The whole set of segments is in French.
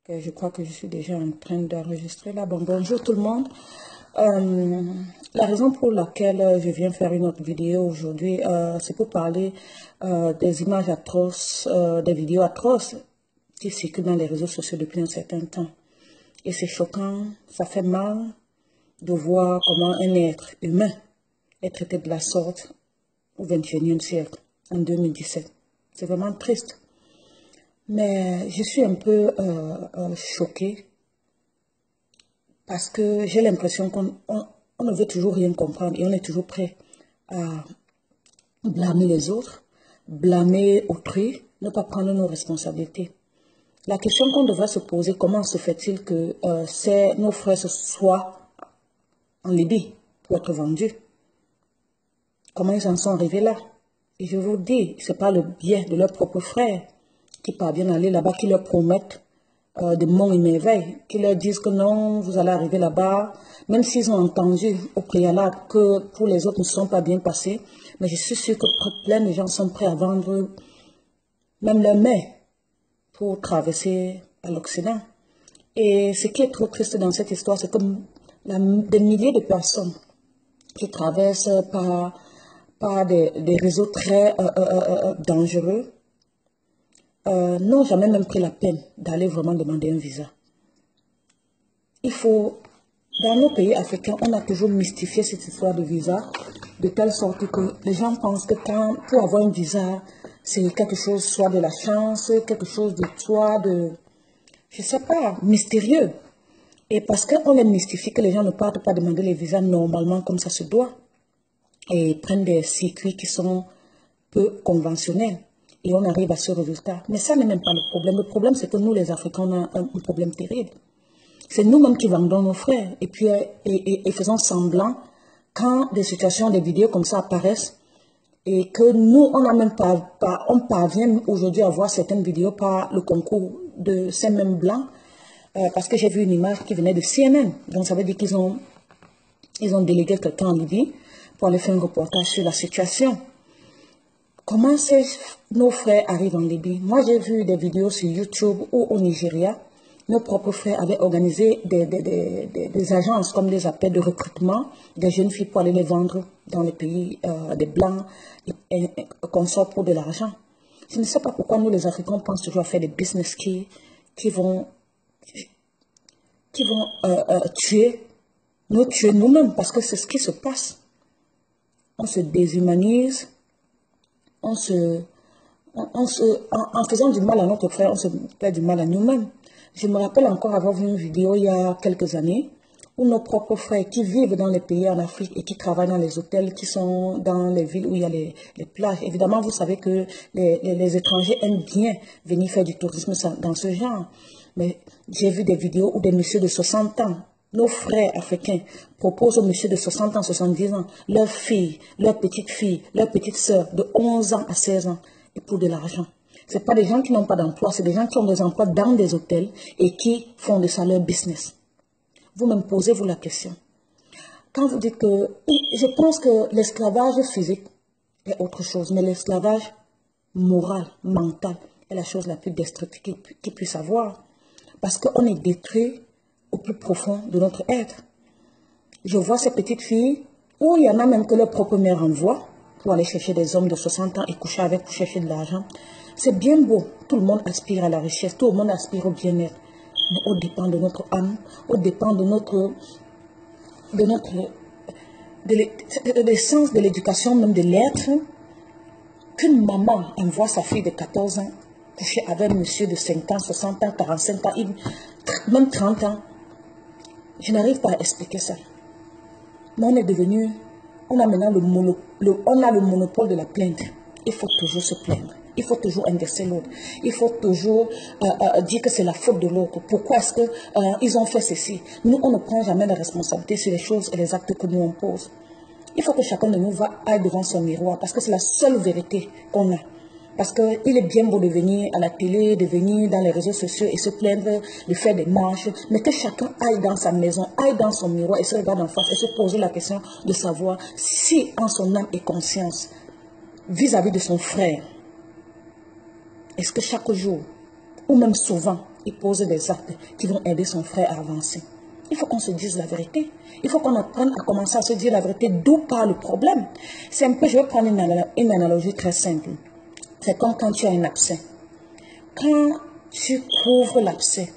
Je crois que je suis déjà en train d'enregistrer là. Bon, bonjour tout le monde. La raison pour laquelle je viens faire une autre vidéo aujourd'hui, c'est pour parler des images atroces, des vidéos atroces qui circulent dans les réseaux sociaux depuis un certain temps. Et c'est choquant, ça fait mal de voir comment un être humain est traité de la sorte au XXIe siècle, en 2017. C'est vraiment triste. Mais je suis un peu choquée parce que j'ai l'impression qu'on ne veut toujours rien comprendre et on est toujours prêt à blâmer les autres, blâmer autrui, ne pas prendre nos responsabilités. La question qu'on devrait se poser, comment se fait-il que nos frères soient en Libye pour être vendus? Comment ils en sont arrivés là? Et je vous dis, ce n'est pas le biais de leurs propres frères qui parviennent à aller là-bas, qui leur promettent de monts et merveilles, qui leur disent que non, vous allez arriver là-bas, même s'ils ont entendu au préalable que pour les autres ne sont pas bien passés, mais je suis sûre que plein de gens sont prêts à vendre même leur mère pour traverser à l'Occident. Et ce qui est trop triste dans cette histoire, c'est que des milliers de personnes qui traversent par des réseaux très dangereux, n'ont jamais même pris la peine d'aller vraiment demander un visa. Dans nos pays africains, on a toujours mystifié cette histoire de visa, de telle sorte que les gens pensent que pour avoir un visa, c'est quelque chose, soit de la chance, quelque chose de je sais pas, mystérieux. Et parce qu'on les mystifie, que les gens ne partent pas demander les visas normalement comme ça se doit, et prennent des circuits qui sont peu conventionnels. Et on arrive à ce résultat. Mais ça n'est même pas le problème. Le problème, c'est que nous, les Africains, on a un problème terrible. C'est nous-mêmes qui vendons nos frères. Et puis, faisons semblant, quand des situations, des vidéos comme ça apparaissent, et que nous, on parvient aujourd'hui à voir certaines vidéos par le concours de ces mêmes blancs, parce que j'ai vu une image qui venait de CNN. Donc, ça veut dire qu'ils ont délégué quelqu'un en Libye pour aller faire un reportage sur la situation. Comment nos frères arrivent en Libye? Moi, j'ai vu des vidéos sur YouTube où au Nigeria, nos propres frères avaient organisé des agences, comme des appels de recrutement, des jeunes filles pour aller les vendre dans les pays des Blancs et consorts pour de l'argent. Je ne sais pas pourquoi nous, les Africains, on pense toujours à faire des business qui vont tuer nous-mêmes, parce que c'est ce qui se passe. On se déshumanise. En faisant du mal à notre frère, on se fait du mal à nous-mêmes. Je me rappelle encore avoir vu une vidéo il y a quelques années où nos propres frères qui vivent dans les pays en Afrique et qui travaillent dans les hôtels, qui sont dans les villes où il y a les plages. Évidemment, vous savez que les étrangers aiment bien venir faire du tourisme dans ce genre. Mais j'ai vu des vidéos où des messieurs de 60 ans, nos frères africains, proposent aux messieurs de 60 ans, 70 ans, leurs filles, leurs petites filles, leurs petites sœurs de 11 ans à 16 ans, et pour de l'argent. Ce pas des gens qui n'ont pas d'emploi, c'est des gens qui ont des emplois dans des hôtels et qui font de ça leur business. Vous-même posez-vous la question. Quand vous dites que... Je pense que l'esclavage physique est autre chose, mais l'esclavage moral, mental, est la chose la plus destructive qu'il puisse avoir. Parce qu'on est détruit au plus profond de notre être. Je vois ces petites filles, où il y en a même que leur propre mère envoie pour aller chercher des hommes de 60 ans et coucher avec pour chercher de l'argent. C'est bien beau, tout le monde aspire à la richesse, tout le monde aspire au bien-être, mais au dépend de notre âme, au dépend de l'essence de l'éducation, même de l'être. Qu'une maman envoie sa fille de 14 ans coucher avec un monsieur de 50, 60 ans, 45 ans, même 30 ans, je n'arrive pas à expliquer ça. Mais on a maintenant le monopole de la plainte. Il faut toujours se plaindre. Il faut toujours inverser l'autre. Il faut toujours dire que c'est la faute de l'autre. Pourquoi est-ce qu'ils ont fait ceci? Nous, on ne prend jamais la responsabilité sur les choses et les actes que nous on pose. Il faut que chacun de nous aille devant son miroir parce que c'est la seule vérité qu'on a. Parce qu'il est bien beau de venir à la télé, de venir dans les réseaux sociaux et se plaindre, de faire des marches, mais que chacun aille dans sa maison, aille dans son miroir et se regarde en face et se poser la question de savoir si en son âme et conscience, vis-à-vis de son frère, est-ce que chaque jour, ou même souvent, il pose des actes qui vont aider son frère à avancer. Il faut qu'on se dise la vérité. Il faut qu'on apprenne à commencer à se dire la vérité, d'où part le problème. C'est un peu, je vais prendre une analogie très simple. C'est comme quand tu as un abcès. Quand tu couvres l'abcès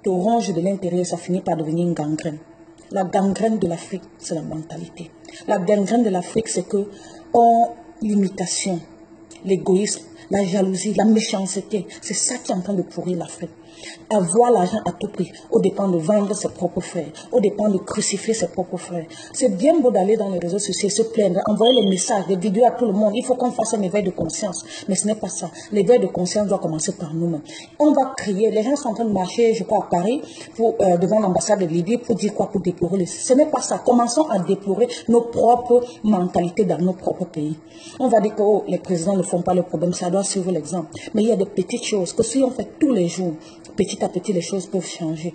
te ronge de l'intérieur, ça finit par devenir une gangrène. La gangrène de l'Afrique, c'est la mentalité. La gangrène de l'Afrique, c'est que l'imitation, l'égoïsme, la jalousie, la méchanceté, c'est ça qui est en train de pourrir l'Afrique. Avoir l'argent à tout prix, au dépend de vendre ses propres frères, au dépend de crucifier ses propres frères. C'est bien beau d'aller dans les réseaux sociaux, se plaindre, envoyer les messages, des vidéos à tout le monde. Il faut qu'on fasse un éveil de conscience. Mais ce n'est pas ça. L'éveil de conscience doit commencer par nous-mêmes. On va crier. Les gens sont en train de marcher, je crois, à Paris, devant l'ambassade de Libye, pour dire quoi? Pour déplorer. Ce n'est pas ça. Commençons à déplorer nos propres mentalités dans nos propres pays. On va dire que les présidents ne font pas le problème, ça doit suivre l'exemple. Mais il y a des petites choses que si on fait tous les jours, petit à petit, les choses peuvent changer.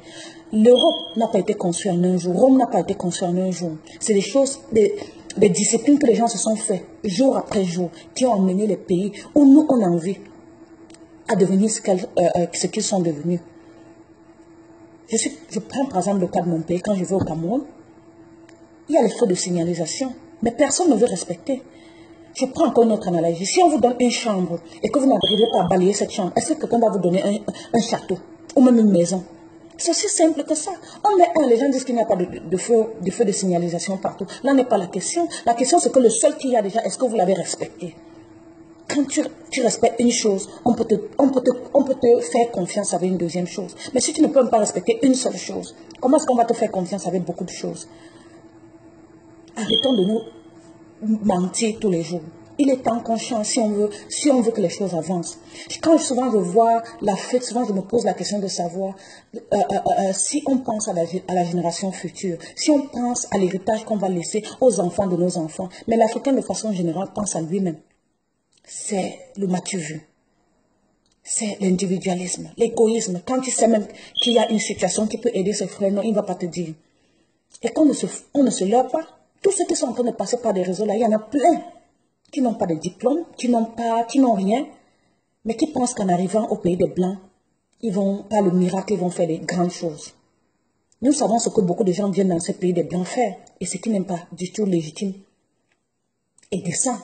L'Europe n'a pas été conçue en un jour. Rome n'a pas été conçue en un jour. C'est des choses, des disciplines que les gens se sont fait jour après jour, qui ont amené les pays où nous, on a envie à devenir ce qu'ils sont devenus. Je prends par exemple le cas de mon pays. Quand je vais au Cameroun, il y a les feux de signalisation, mais personne ne veut respecter. Je prends encore une autre analogie. Si on vous donne une chambre et que vous n'arrivez pas à balayer cette chambre, est-ce que quelqu'un va vous donner un château ou même une maison? C'est aussi simple que ça. Les gens disent qu'il n'y a pas de feu de signalisation partout. Là n'est pas la question. La question c'est que le seul qu'il y a déjà, est-ce que vous l'avez respecté? Quand tu respectes une chose, on peut te faire confiance avec une deuxième chose. Mais si tu ne peux même pas respecter une seule chose, comment est-ce qu'on va te faire confiance avec beaucoup de choses? Arrêtons de nous mentir tous les jours. Il est temps qu'on change si on veut que les choses avancent. Quand souvent je vois l'Afrique, souvent je me pose la question de savoir si on pense à la génération future, si on pense à l'héritage qu'on va laisser aux enfants de nos enfants. Mais l'Africain de façon générale pense à lui-même. C'est le m'as-tu vu. C'est l'individualisme, l'égoïsme. Quand tu sais même qu'il y a une situation qui peut aider ses frères, non, il ne va pas te dire. Et qu'on ne se leurre pas. Tous ceux qui sont en train de passer par des réseaux là, il y en a plein qui n'ont pas de diplôme, qui n'ont rien, mais qui pensent qu'en arrivant au pays des Blancs, ils vont, par le miracle, ils vont faire des grandes choses. Nous savons ce que beaucoup de gens viennent dans ce pays des Blancs faire, et ce qui n'est pas du tout légitime et décent.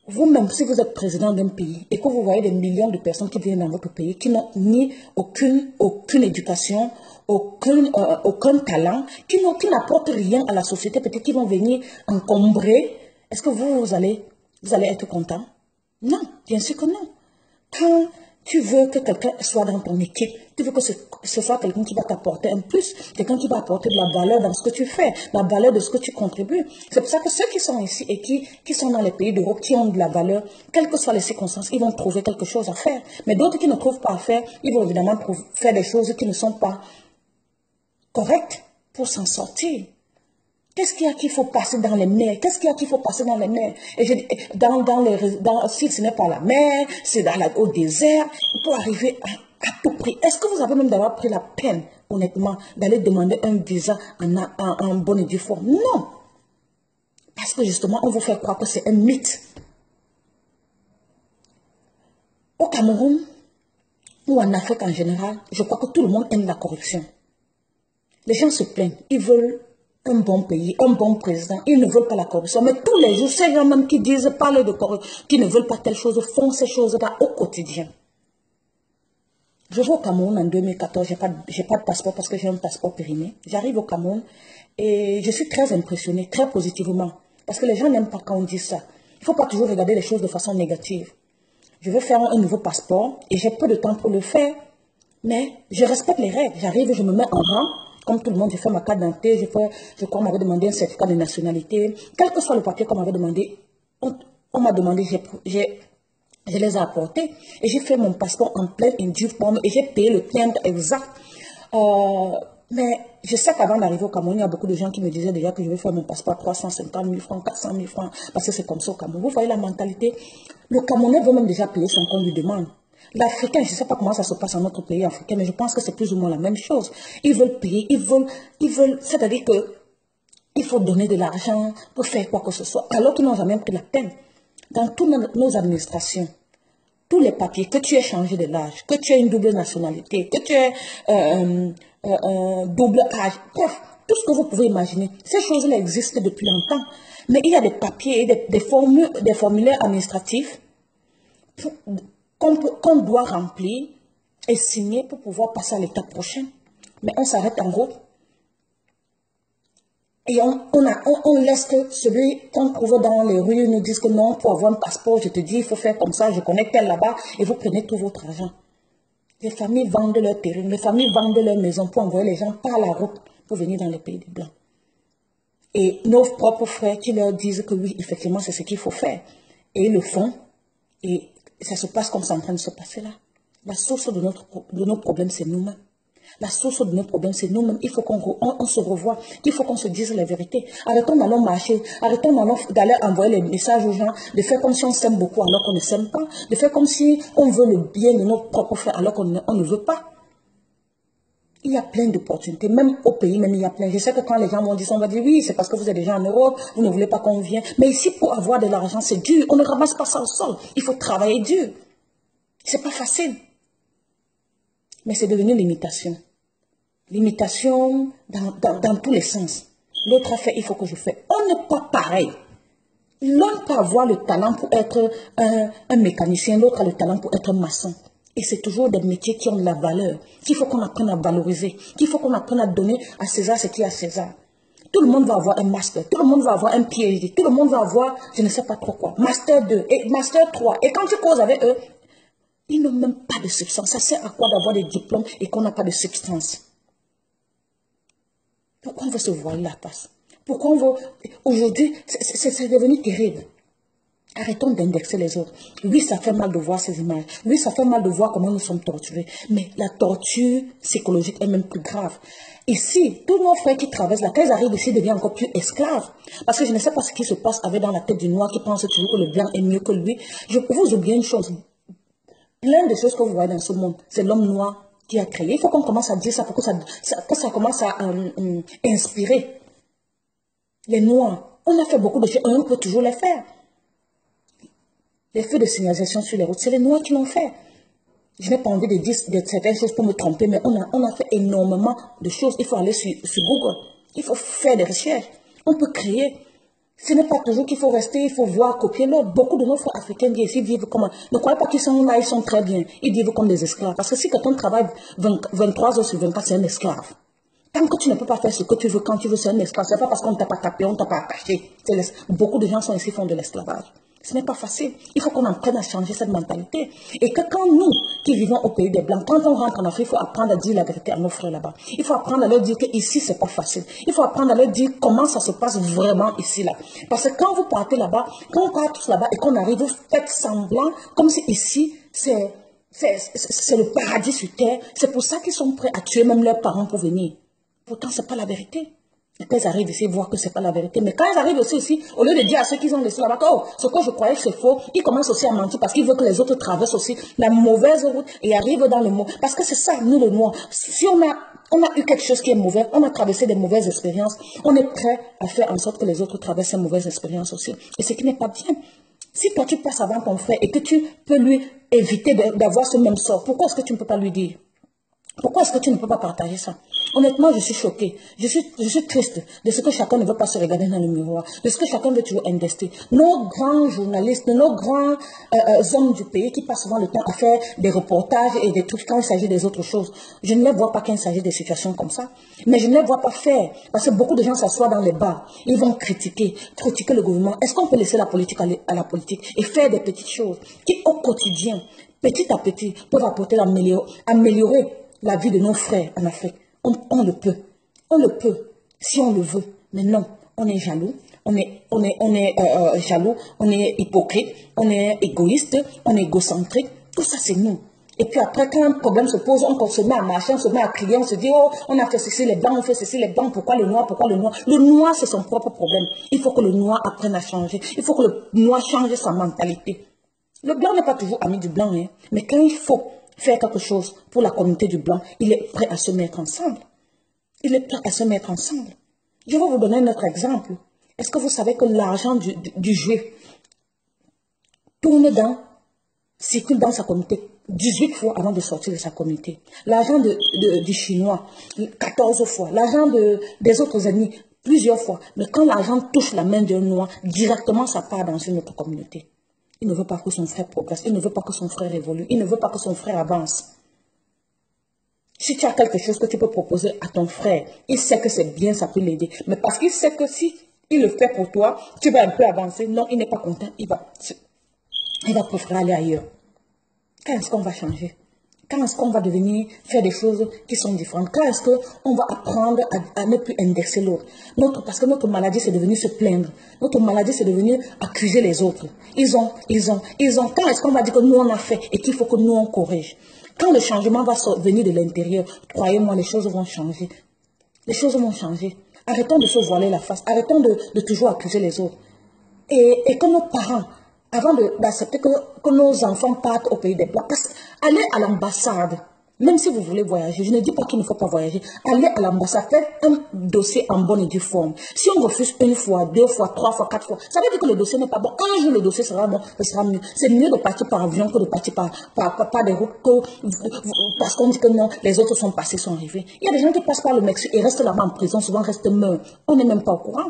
Vous-même, si vous êtes président d'un pays et que vous voyez des millions de personnes qui viennent dans votre pays, qui n'ont ni aucune éducation, aucun talent, qui n'apportent rien à la société, peut-être qu'ils vont venir encombrer, est-ce que vous allez être content? Non, bien sûr que non. Quand tu veux que quelqu'un soit dans ton équipe, tu veux que ce soit quelqu'un qui va t'apporter un plus, quelqu'un qui va apporter de la valeur dans ce que tu fais, la valeur de ce que tu contribues. C'est pour ça que ceux qui sont ici et qui sont dans les pays d'Europe, qui ont de la valeur, quelles que soient les circonstances, ils vont trouver quelque chose à faire. Mais d'autres qui ne trouvent pas à faire, ils vont évidemment faire des choses qui ne sont pas correctes pour s'en sortir. Qu'est-ce qu'il y a qu'il faut passer dans les mers? Qu'est-ce qu'il y a qu'il faut passer dans les mers? Et si ce n'est pas la mer, c'est au désert, pour arriver à tout prix. Est-ce que vous avez même d'avoir pris la peine, honnêtement, d'aller demander un visa en bonne et due forme? Non. Parce que justement, on vous fait croire que c'est un mythe. Au Cameroun, ou en Afrique en général, je crois que tout le monde aime la corruption. Les gens se plaignent, ils veulent un bon pays, un bon président, ils ne veulent pas la corruption. Mais tous les jours, ces gens même qui disent parler de corruption, qui ne veulent pas telle chose, font ces choses-là au quotidien. Je vais au Cameroun en 2014, j'ai pas de passeport parce que j'ai un passeport périmé. J'arrive au Cameroun et je suis très impressionnée, très positivement. Parce que les gens n'aiment pas quand on dit ça. Il ne faut pas toujours regarder les choses de façon négative. Je veux faire un nouveau passeport et j'ai peu de temps pour le faire. Mais je respecte les règles. J'arrive, je me mets en rang. Comme tout le monde, j'ai fait ma carte d'identité, je crois qu'on m'avait demandé un certificat de nationalité. Quel que soit le papier qu'on m'avait demandé, on m'a demandé, je les ai apportés. Et j'ai fait mon passeport en pleine et due forme et j'ai payé le timbre exact. Mais je sais qu'avant d'arriver au Cameroun, il y a beaucoup de gens qui me disaient déjà que je vais faire mon passeport à 350 000 francs, 400 000 francs, parce que c'est comme ça au Cameroun. Vous voyez la mentalité. Le Camerounais veut même déjà payer sans qu'on lui demande. L'Africain, je ne sais pas comment ça se passe dans notre pays africain, mais je pense que c'est plus ou moins la même chose. Ils veulent payer, ils veulent, c'est-à-dire qu'il faut donner de l'argent pour faire quoi que ce soit, alors qu'ils n'ont jamais pris la peine. Dans toutes nos administrations, tous les papiers, que tu aies changé de l'âge, que tu aies une double nationalité, que tu aies double âge, bref, tout ce que vous pouvez imaginer, ces choses-là existent depuis longtemps. Mais il y a des papiers et des formulaires administratifs qu'on doit remplir et signer pour pouvoir passer à l'étape prochaine. Mais on s'arrête en route. Et on laisse que celui qu'on trouve dans les rues nous dise que non, pour avoir un passeport, je te dis, il faut faire comme ça, je connais tel là-bas, et vous prenez tout votre argent. Les familles vendent leur terrain, les familles vendent leur maison pour envoyer les gens par la route pour venir dans les pays des Blancs. Et nos propres frères qui leur disent que oui, effectivement, c'est ce qu'il faut faire. Et ils le font, et ça se passe comme c'est en train de se passer là. La source de nos problèmes, c'est nous-mêmes. La source de nos problèmes, c'est nous-mêmes. Il faut qu'on se revoie. Il faut qu'on se dise la vérité. Arrêtons d'aller marcher. Arrêtons d'aller envoyer les messages aux gens. De faire comme si on s'aime beaucoup alors qu'on ne s'aime pas. De faire comme si on veut le bien de nos propres frères alors qu'on ne veut pas. Il y a plein d'opportunités. Même au pays, même il y a plein. Je sais que quand les gens vont dire ça, on va dire oui, c'est parce que vous êtes déjà en Europe. Vous ne voulez pas qu'on vienne. Mais ici, pour avoir de l'argent, c'est dur. On ne ramasse pas ça au sol. Il faut travailler dur. C'est pas facile. Mais c'est devenu l'imitation. L'imitation dans tous les sens. L'autre a fait, il faut que je fasse. On n'est pas pareil. L'un peut avoir le talent pour être un mécanicien, l'autre a le talent pour être un maçon. Et c'est toujours des métiers qui ont de la valeur, qu'il faut qu'on apprenne à valoriser, qu'il faut qu'on apprenne à donner à César ce qui est à César. Tout le monde va avoir un master, tout le monde va avoir un PhD, tout le monde va avoir, je ne sais pas trop quoi, master 2 et master 3. Et quand tu causes avec eux, ils n'ont même pas de substance. Ça sert à quoi d'avoir des diplômes et qu'on n'a pas de substance? Pourquoi on veut se voiler la face? Pourquoi on veut... Aujourd'hui, c'est devenu terrible. Arrêtons d'indexer les autres. Oui, ça fait mal de voir ces images. Oui, ça fait mal de voir comment nous sommes torturés. Mais la torture psychologique est même plus grave. Ici, tous nos frères qui traversent là, quand ils arrivent ici, ils deviennent encore plus esclaves. Parce que je ne sais pas ce qui se passe avec dans la tête du noir qui pense toujours que le blanc est mieux que lui. Je peux vous oublier une chose. Plein de choses que vous voyez dans ce monde, c'est l'homme noir qui a créé. Il faut qu'on commence à dire ça pour que ça commence à inspirer les noirs. On a fait beaucoup de choses, on peut toujours les faire. Les feux de signalisation sur les routes, c'est les noirs qui l'ont fait. Je n'ai pas envie de dire certaines choses pour me tromper, mais on a fait énormément de choses. Il faut aller sur Google, il faut faire des recherches. On peut créer. Ce n'est pas toujours qu'il faut rester, il faut voir, copier l'autre. Beaucoup de nos frères africains ici vivent comme... Ne croyez pas qu'ils sont là, ils sont très bien. Ils vivent comme des esclaves. Parce que si quelqu'un travaille 23 heures sur 24, c'est un esclave. Tant que tu ne peux pas faire ce que tu veux quand tu veux, c'est un esclave. Ce n'est pas parce qu'on ne t'a pas tapé, on ne t'a pas attaché. Beaucoup de gens sont ici font de l'esclavage. Ce n'est pas facile. Il faut qu'on apprenne à changer cette mentalité. Et que quand nous, qui vivons au pays des Blancs, quand on rentre en Afrique, il faut apprendre à dire la vérité à nos frères là-bas. Il faut apprendre à leur dire qu'ici, ce n'est pas facile. Il faut apprendre à leur dire comment ça se passe vraiment ici, là. Parce que quand vous partez là-bas, quand on part tous là-bas et qu'on arrive, vous faites semblant, comme si ici, c'est le paradis sur terre. C'est pour ça qu'ils sont prêts à tuer même leurs parents pour venir. Pourtant, ce n'est pas la vérité. Et quand ils arrivent ici, ils voient que ce n'est pas la vérité. Mais quand ils arrivent aussi ici, au lieu de dire à ceux qui ont laissé là-bas, oh, ce que je croyais que c'est faux, ils commencent aussi à mentir parce qu'ils veulent que les autres traversent aussi la mauvaise route et arrivent dans le mot. Parce que c'est ça, nous, le noir. Si on a eu quelque chose qui est mauvais, on a traversé des mauvaises expériences, on est prêt à faire en sorte que les autres traversent ces mauvaises expériences aussi. Et ce qui n'est pas bien. Si toi, tu passes avant ton frère et que tu peux lui éviter d'avoir ce même sort, pourquoi est-ce que tu ne peux pas lui dire? Pourquoi est-ce que tu ne peux pas partager ça? Honnêtement, je suis choquée. Je suis triste de ce que chacun ne veut pas se regarder dans le miroir, de ce que chacun veut toujours investir. Nos grands journalistes, nos grands hommes du pays qui passent souvent le temps à faire des reportages et des trucs quand il s'agit des autres choses, je ne les vois pas quand il s'agit des situations comme ça. Mais je ne les vois pas faire parce que beaucoup de gens s'assoient dans les bars. Ils vont critiquer le gouvernement. Est-ce qu'on peut laisser la politique aller à la politique et faire des petites choses qui, au quotidien, petit à petit, peuvent apporter améliorer la vie de nos frères en Afrique? On le peut. On le peut, si on le veut. Mais non, on est jaloux. On est jaloux, on est hypocrite, on est égoïste, on est égocentrique. Tout ça, c'est nous. Et puis après, quand un problème se pose, on se met à marcher, on se met à crier, on se dit, oh, on a fait ceci, les blancs, on fait ceci, les blancs, pourquoi le noir, pourquoi le noir? Le noir, c'est son propre problème. Il faut que le noir apprenne à changer. Il faut que le noir change sa mentalité. Le blanc n'est pas toujours ami du blanc, hein, mais quand il faut faire quelque chose pour la communauté du blanc, il est prêt à se mettre ensemble. Il est prêt à se mettre ensemble. Je vais vous donner un autre exemple. Est-ce que vous savez que l'argent du juif tourne dans circule dans sa communauté 18 fois avant de sortir de sa communauté. L'argent du Chinois, 14 fois. L'argent des autres ennemis, plusieurs fois. Mais quand l'argent touche la main d'un noir, directement ça part dans une autre communauté. Il ne veut pas que son frère progresse. Il ne veut pas que son frère évolue. Il ne veut pas que son frère avance. Si tu as quelque chose que tu peux proposer à ton frère, il sait que c'est bien, ça peut l'aider. Mais parce qu'il sait que si il le fait pour toi, tu vas un peu avancer. Non, il n'est pas content. Il va préférer aller ailleurs. Quand est-ce qu'on va changer? Quand est-ce qu'on va devenir faire des choses qui sont différentes? Quand est-ce qu'on va apprendre à ne plus indexer l'autre? Parce que notre maladie, c'est de venir se plaindre. Notre maladie, c'est de venir accuser les autres. Ils ont. Quand est-ce qu'on va dire que nous, on a fait et qu'il faut que nous, on corrige? Quand le changement va venir de l'intérieur, croyez-moi, les choses vont changer. Les choses vont changer. Arrêtons de se voiler la face. Arrêtons de toujours accuser les autres. Et que nos parents, avant d'accepter que nos enfants partent au pays des Blancs, allez à l'ambassade. Même si vous voulez voyager, je ne dis pas qu'il ne faut pas voyager. Allez à l'ambassade, faites un dossier en bonne et due forme. Si on refuse une fois, deux fois, trois fois, quatre fois, ça veut dire que le dossier n'est pas bon. Un jour, le dossier sera bon, ce sera mieux. C'est mieux de partir par avion que de partir par des routes parce qu'on dit que non, les autres sont passés, sont arrivés. Il y a des gens qui passent par le Mexique et restent là-bas en prison, souvent restent morts. On n'est même pas au courant.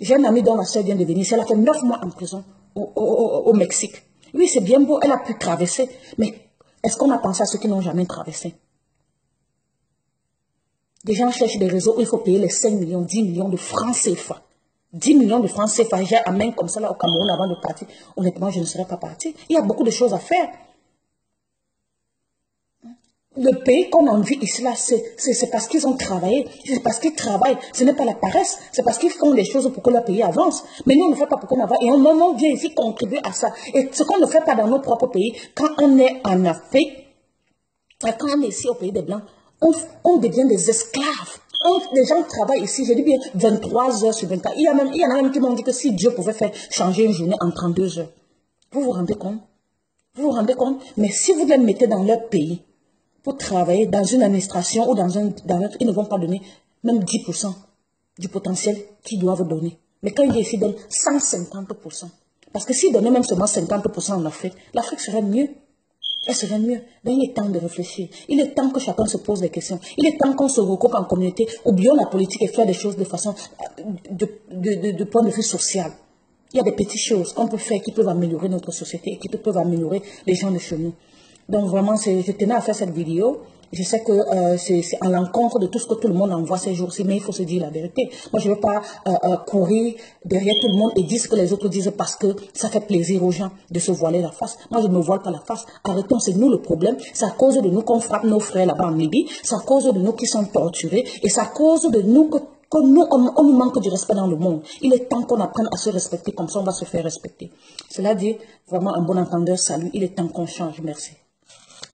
J'ai une amie dont la soeur vient de venir, elle a fait 9 mois en prison au Mexique. Oui, c'est bien beau, elle a pu traverser, mais est-ce qu'on a pensé à ceux qui n'ont jamais traversé? Des gens cherchent des réseaux où il faut payer les 5 millions, 10 millions de francs CFA. 10 millions de francs CFA, j'ai à main comme ça là au Cameroun avant de partir. Honnêtement, je ne serais pas partie. Il y a beaucoup de choses à faire. Le pays qu'on envie ici, là, c'est parce qu'ils ont travaillé. C'est parce qu'ils travaillent. Ce n'est pas la paresse. C'est parce qu'ils font des choses pour que le pays avance. Mais nous, on ne fait pas pour qu'on avance. Et on vient ici contribuer à ça. Et ce qu'on ne fait pas dans notre propre pays, quand on est en Afrique, quand on est ici au pays des Blancs, on devient des esclaves. Les gens travaillent ici, je dis bien 23 heures sur 24. Il y en a même qui m'ont dit que si Dieu pouvait faire changer une journée en 32 heures. Vous vous rendez compte? Vous vous rendez compte? Mais si vous les mettez dans leur pays, pour travailler dans une administration ou dans un ils ne vont pas donner même 10% du potentiel qu'ils doivent donner. Mais quand ils disent ici, ils donnent 150%. Parce que s'ils donnaient même seulement 50% en Afrique, l'Afrique serait mieux. Elle serait mieux. Donc il est temps de réfléchir. Il est temps que chacun se pose des questions. Il est temps qu'on se regroupe en communauté, oublions la politique et faire des choses de façon, de point de vue social. Il y a des petites choses qu'on peut faire qui peuvent améliorer notre société et qui peuvent améliorer les gens de chez nous. Donc vraiment, je tenais à faire cette vidéo. Je sais que c'est à l'encontre de tout ce que tout le monde envoie ces jours-ci, mais il faut se dire la vérité. Moi, je ne veux pas courir derrière tout le monde et dire ce que les autres disent parce que ça fait plaisir aux gens de se voiler la face. Moi, je ne me voile pas la face. Arrêtons, c'est nous le problème. C'est à cause de nous qu'on frappe nos frères là-bas en Libye. C'est à cause de nous qui sont torturés. Et c'est à cause de nous que nous, on nous manque du respect dans le monde. Il est temps qu'on apprenne à se respecter, comme ça on va se faire respecter. Cela dit, vraiment un bon entendeur, salut. Il est temps qu'on change. Merci.